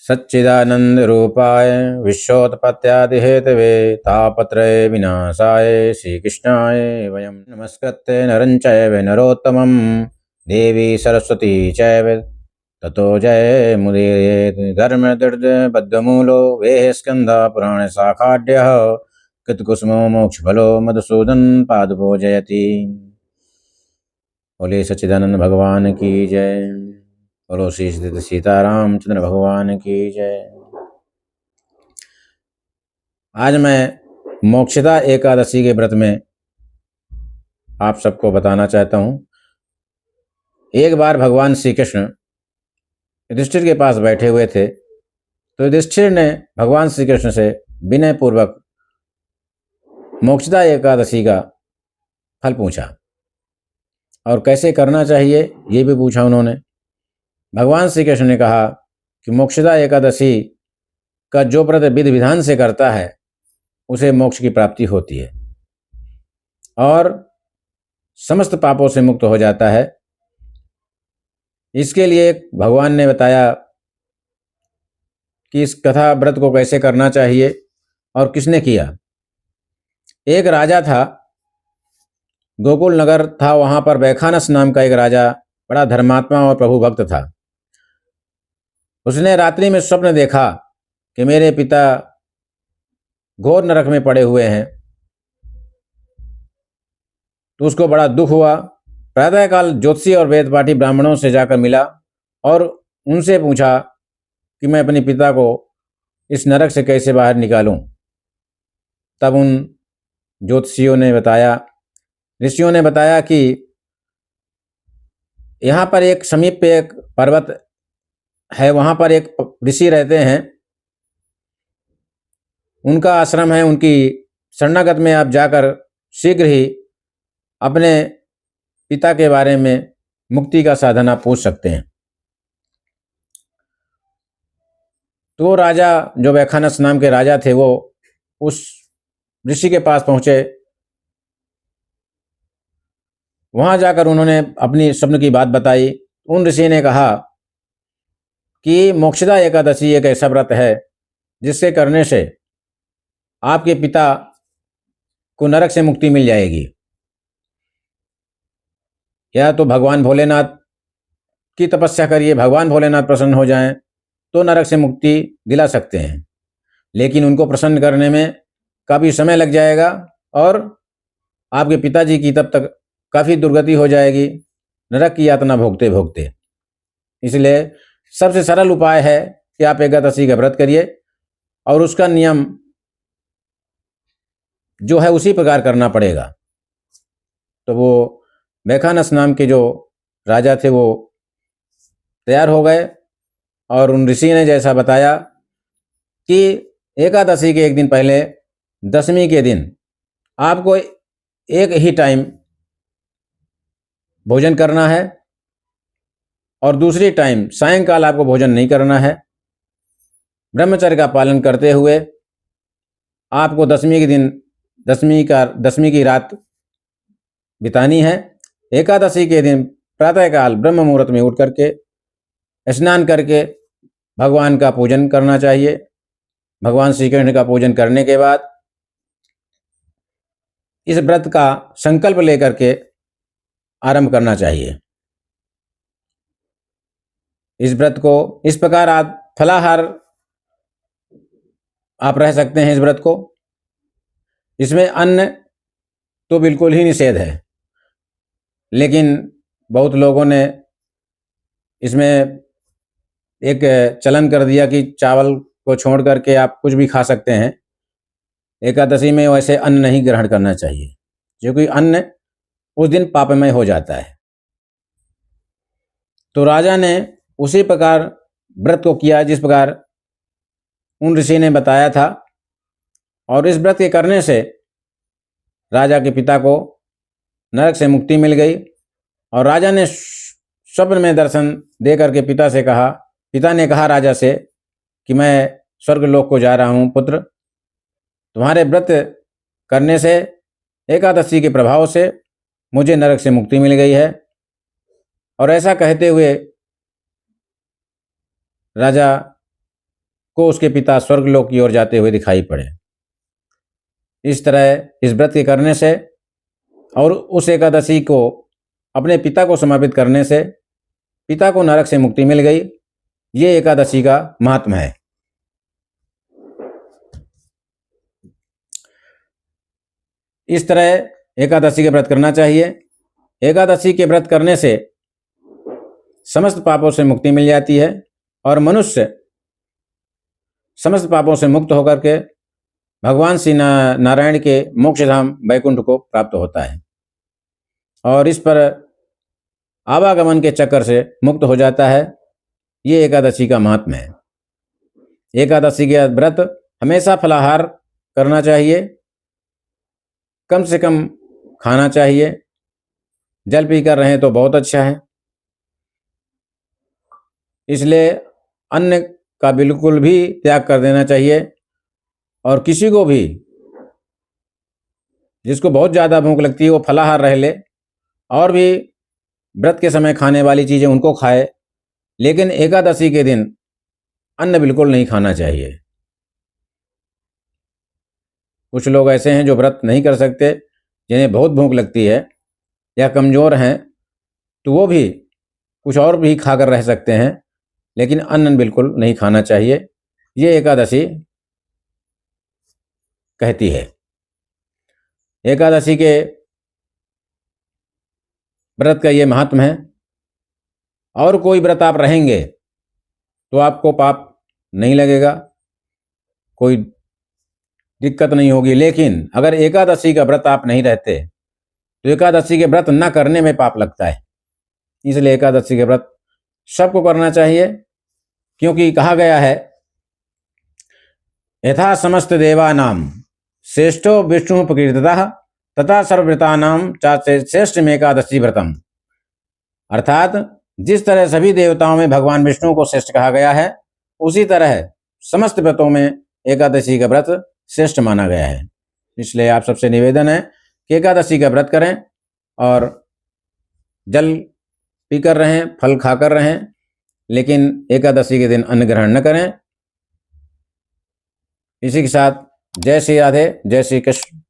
सच्चिदानंद रूपाय विश्वोत्पत्त्यादि Hathaway तापत्रय विनाशाय श्रीकृष्णाय वयं नमस्कृत्य नरं चैव नरोत्तमं देवी सरस्वती चैव ततो जय मुदीरयेत् धर्मदृढबद्धमूलो वेः स्कन्धः पुराणशाखाढ्यः कृतकुसुमो मोक्षफलो मधुसूदन पादपो जयति। बोले सच्चिदानंद भगवान की जय। बोलो श्री सीतारामचंद्र भगवान की जय। आज मैं मोक्षदा एकादशी के व्रत में आप सबको बताना चाहता हूँ। एक बार भगवान श्री कृष्ण युधिष्ठिर के पास बैठे हुए थे, तो युधिष्ठिर ने भगवान श्री कृष्ण से विनय पूर्वक मोक्षदा एकादशी का फल पूछा और कैसे करना चाहिए ये भी पूछा उन्होंने। भगवान श्री कृष्ण ने कहा कि मोक्षदा एकादशी का जो व्रत विधि विधान से करता है उसे मोक्ष की प्राप्ति होती है और समस्त पापों से मुक्त हो जाता है। इसके लिए भगवान ने बताया कि इस कथा व्रत को कैसे करना चाहिए और किसने किया। एक राजा था, गोकुल नगर था, वहां पर वैखानस नाम का एक राजा बड़ा धर्मात्मा और प्रभु भक्त था। उसने रात्रि में स्वप्न देखा कि मेरे पिता घोर नरक में पड़े हुए हैं, तो उसको बड़ा दुख हुआ। प्रातःकाल ज्योतिषी और वेद पाठी ब्राह्मणों से जाकर मिला और उनसे पूछा कि मैं अपने पिता को इस नरक से कैसे बाहर निकालूं। तब उन ज्योतिषियों ने बताया, ऋषियों ने बताया कि यहाँ पर एक समीप पे एक पर्वत है, वहाँ पर एक ऋषि रहते हैं, उनका आश्रम है, उनकी शरणागत में आप जाकर शीघ्र ही अपने पिता के बारे में मुक्ति का साधन आप पूछ सकते हैं। तो राजा, जो वैखानस नाम के राजा थे, वो उस ऋषि के पास पहुंचे। वहां जाकर उन्होंने अपनी स्वप्न की बात बताई। उन ऋषि ने कहा कि मोक्षदा एकादशी एक ऐसा व्रत है जिससे करने से आपके पिता को नरक से मुक्ति मिल जाएगी, या तो भगवान भोलेनाथ की तपस्या करिए, भगवान भोलेनाथ प्रसन्न हो जाएं तो नरक से मुक्ति दिला सकते हैं, लेकिन उनको प्रसन्न करने में काफ़ी समय लग जाएगा और आपके पिताजी की तब तक काफ़ी दुर्गति हो जाएगी, नरक की यातना भोगते भोगते। इसलिए सबसे सरल उपाय है कि आप एकादशी का व्रत करिए और उसका नियम जो है उसी प्रकार करना पड़ेगा। तो वो वैखानस नाम के जो राजा थे वो तैयार हो गए और उन ऋषि ने जैसा बताया कि एकादशी के एक दिन पहले, दशमी के दिन, आपको एक ही टाइम भोजन करना है और दूसरी टाइम सायंकाल आपको भोजन नहीं करना है। ब्रह्मचर्य का पालन करते हुए आपको दशमी के दिन दशमी की रात बितानी है। एकादशी के दिन प्रातःकाल ब्रह्म मुहूर्त में उठ करके स्नान करके भगवान का पूजन करना चाहिए। भगवान श्री कृष्ण का पूजन करने के बाद इस व्रत का संकल्प लेकर के आरंभ करना चाहिए। इस व्रत को इस प्रकार आप फलाहार आप रह सकते हैं। इस व्रत को, इसमें अन्न तो बिल्कुल ही निषेध है, लेकिन बहुत लोगों ने इसमें एक चलन कर दिया कि चावल को छोड़ करके आप कुछ भी खा सकते हैं। एकादशी में वैसे अन्न नहीं ग्रहण करना चाहिए, क्योंकि अन्न उस दिन पापमय हो जाता है। तो राजा ने उसी प्रकार व्रत को किया जिस प्रकार उन ऋषि ने बताया था, और इस व्रत के करने से राजा के पिता को नरक से मुक्ति मिल गई। और राजा ने स्वप्न में दर्शन दे करके पिता ने कहा राजा से कि मैं स्वर्गलोक को जा रहा हूँ पुत्र, तुम्हारे व्रत करने से, एकादशी के प्रभाव से मुझे नरक से मुक्ति मिल गई है। और ऐसा कहते हुए राजा को उसके पिता स्वर्गलोक की ओर जाते हुए दिखाई पड़े। इस तरह इस व्रत के करने से और उस एकादशी को अपने पिता को समर्पित करने से पिता को नरक से मुक्ति मिल गई। ये एकादशी का महात्मा है। इस तरह एकादशी के व्रत करना चाहिए। एकादशी के व्रत करने से समस्त पापों से मुक्ति मिल जाती है और मनुष्य समस्त पापों से मुक्त होकर के भगवान श्री नारायण के मोक्ष धाम वैकुंठ को प्राप्त होता है और इस पर आवागमन के चक्कर से मुक्त हो जाता है। ये एकादशी का महात्म्य है। एकादशी के व्रत हमेशा फलाहार करना चाहिए, कम से कम खाना चाहिए। जल पीकर रहें तो बहुत अच्छा है। इसलिए अन्न का बिल्कुल भी त्याग कर देना चाहिए और किसी को भी जिसको बहुत ज़्यादा भूख लगती है वो फलाहार रह ले और भी व्रत के समय खाने वाली चीज़ें उनको खाए, लेकिन एकादशी के दिन अन्न बिल्कुल नहीं खाना चाहिए। कुछ लोग ऐसे हैं जो व्रत नहीं कर सकते, जिन्हें बहुत भूख लगती है या कमज़ोर हैं, तो वो भी कुछ और भी खाकर रह सकते हैं, लेकिन अन्न बिल्कुल नहीं खाना चाहिए। ये एकादशी कहती है। एकादशी के व्रत का ये महात्म्य है। और कोई व्रत आप रहेंगे तो आपको पाप नहीं लगेगा, कोई दिक्कत नहीं होगी। लेकिन अगर एकादशी का व्रत आप नहीं रहते तो एकादशी के व्रत न करने में पाप लगता है। इसलिए एकादशी के व्रत सबको करना चाहिए, क्योंकि कहा गया है यथा समस्त देवानाम श्रेष्ठो विष्णु प्रकृततः तथा सर्वव्रतानाम चाचे श्रेष्ठ में एकादशी व्रतम। अर्थात जिस तरह सभी देवताओं में भगवान विष्णु को श्रेष्ठ कहा गया है, उसी तरह समस्त व्रतों में एकादशी का व्रत श्रेष्ठ माना गया है। इसलिए आप सबसे निवेदन है कि एकादशी का व्रत करें और जल पीकर रहें, फल खाकर रहें, लेकिन एकादशी के दिन अन्न ग्रहण न करें। इसी के साथ जय श्री राधे, जय श्री कृष्ण।